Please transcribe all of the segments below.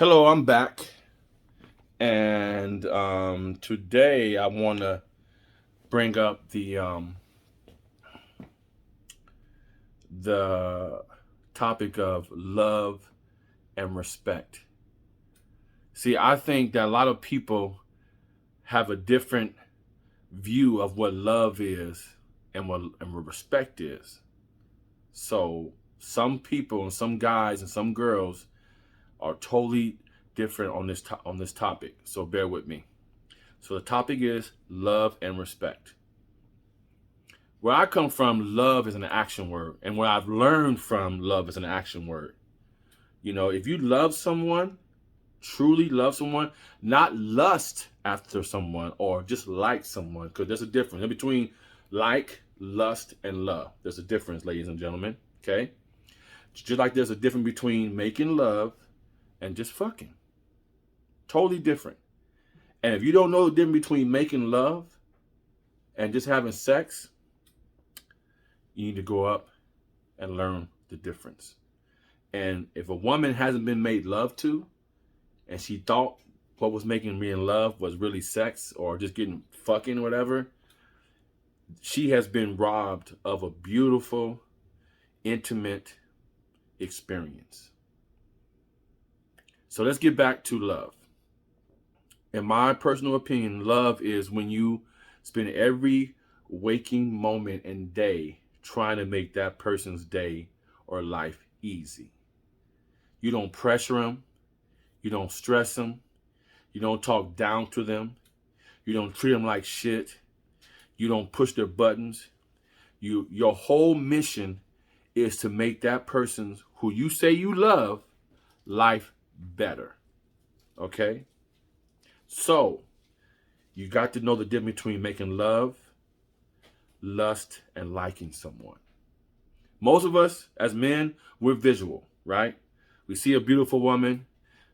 Hello, I'm back, and today I want to bring up the topic of love and respect. See, I think that a lot of people have a different view of what love is and what respect is. So some people and some guys and some girls are totally different on this topic. So bear with me. So the topic is love and respect. Where I come from, love is an action word. And what I've learned from love is an action word. You know, if you love someone, truly love someone, not lust after someone or just like someone, because there's a difference in between like, lust, and love. There's a difference, ladies and gentlemen. Okay? Just like there's a difference between making love and just fucking. Totally different. And if you don't know the difference between making love and just having sex, you need to go up and learn the difference. And if a woman hasn't been made love to, and she thought what was making me in love was really sex or just getting fucking or whatever, she has been robbed of a beautiful, intimate experience. So let's get back to love. In my personal opinion, love is when you spend every waking moment and day trying to make that person's day or life easy. You don't pressure them. You don't stress them. You don't talk down to them. You don't treat them like shit. You don't push their buttons. Your whole mission is to make that person who you say you love life better. Okay? So, you got to know the difference between making love, lust, and liking someone. Most of us as men, we're visual, right? We see a beautiful woman.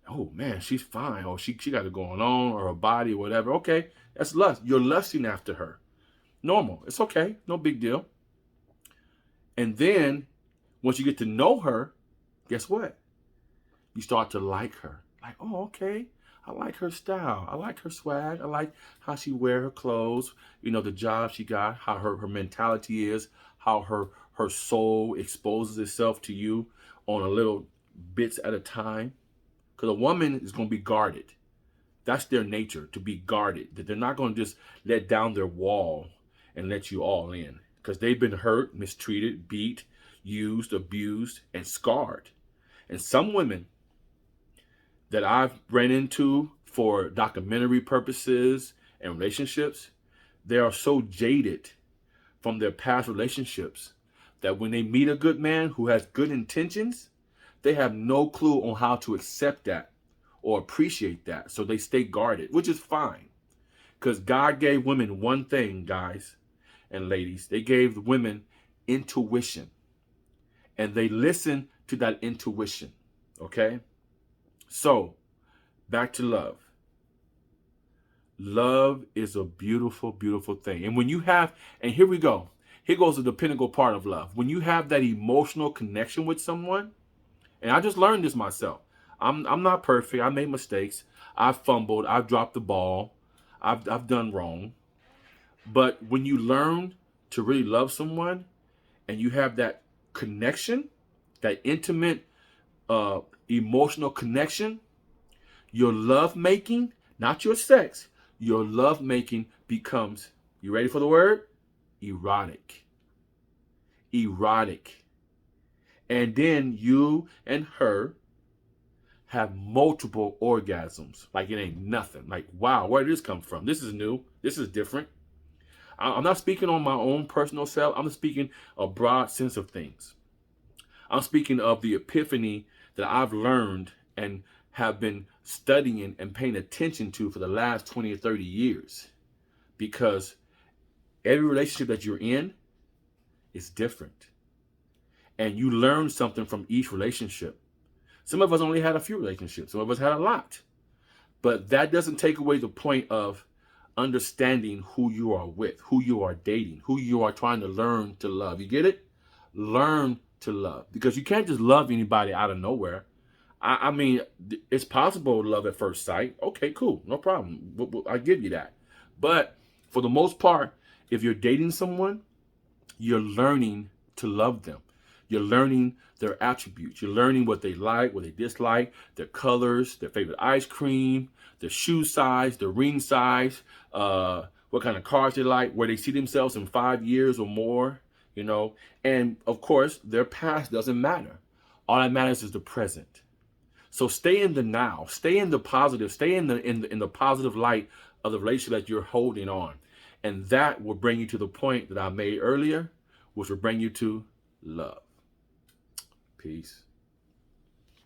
Oh man, she's fine. Oh, she got it going on, or her body, or whatever. Okay, that's lust. You're lusting after her. Normal. It's okay. No big deal. And then once you get to know her, guess what? You start to like her. Like, oh, okay. I like her style. I like her swag. I like how she wear her clothes. You know, the job she got, how her mentality is, how her soul exposes itself to you on a little bits at a time. Because a woman is going to be guarded. That's their nature, to be guarded. That they're not going to just let down their wall and let you all in. Because they've been hurt, mistreated, beat, used, abused, and scarred. And some women that I've ran into for documentary purposes and relationships, they are so jaded from their past relationships that when they meet a good man who has good intentions, they have no clue on how to accept that or appreciate that. So they stay guarded, which is fine. Because God gave women one thing, guys and ladies. They gave women intuition. And they listen to that intuition. Okay? So, back to love. Love is a beautiful, beautiful thing. And when you have, and here we go. Here goes the pinnacle part of love. When you have that emotional connection with someone, and I just learned this myself. I'm not perfect. I made mistakes. I've fumbled. I've dropped the ball. I've done wrong. But when you learn to really love someone and you have that connection, that intimate emotional connection, your love making, not your sex, your love making becomes, you ready for the word? Erotic. Erotic. And then you and her have multiple orgasms. Like it ain't nothing. Like, wow, where did this come from? This is new. This is different. I'm not speaking on my own personal self. I'm speaking a broad sense of things. I'm speaking of the epiphany that I've learned and have been studying and paying attention to for the last 20 or 30 years. Because every relationship that you're in is different. And you learn something from each relationship. Some of us only had a few relationships. Some of us had a lot. But that doesn't take away the point of understanding who you are with, who you are dating, who you are trying to learn to love. You get it? Learn to love. Because you can't just love anybody out of nowhere. I mean, it's possible to love at first sight. Okay, cool, no problem. I give you that. But for the most part, if you're dating someone, you're learning to love them. You're learning their attributes. You're learning what they like, what they dislike, their colors, their favorite ice cream, their shoe size, their ring size, what kind of cars they like, where they see themselves in 5 years or more, you know. And of course, their past doesn't matter. All that matters is the present. So stay in the now, stay in the positive, stay in the positive light of the relationship that you're holding on. And that will bring you to the point that I made earlier, which will bring you to love. Peace.